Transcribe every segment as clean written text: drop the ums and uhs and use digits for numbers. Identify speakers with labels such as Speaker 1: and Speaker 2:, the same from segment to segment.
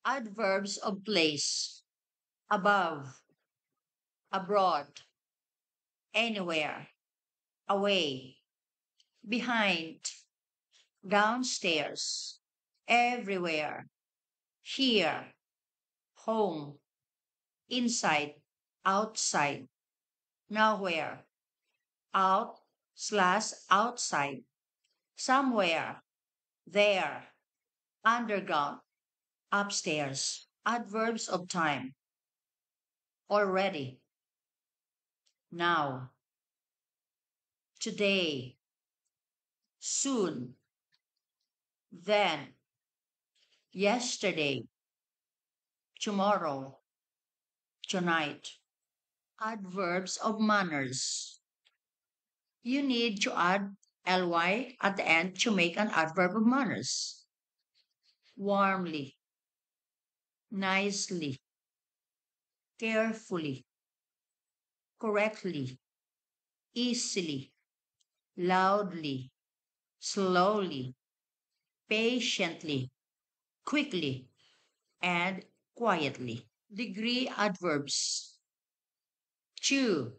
Speaker 1: Adverbs of place: above, abroad, anywhere, away, behind, downstairs, everywhere, here, home, inside, outside, nowhere, out slash outside, somewhere, there, underground, upstairs. Adverbs of time: already, now, today, soon, then, yesterday, tomorrow, tonight. Adverbs of manners: you need to add ly at the end to make an adverb of manners. Warmly, nicely, carefully, correctly, easily, loudly, slowly, patiently, quickly, and quietly. Degree adverbs: to,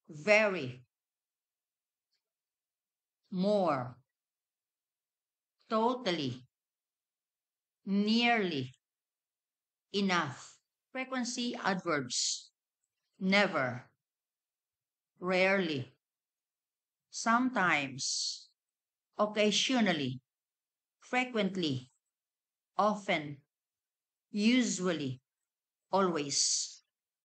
Speaker 1: very, more, totally, nearly, enough. Frequency adverbs: never, rarely, sometimes, occasionally, frequently, often, usually, always.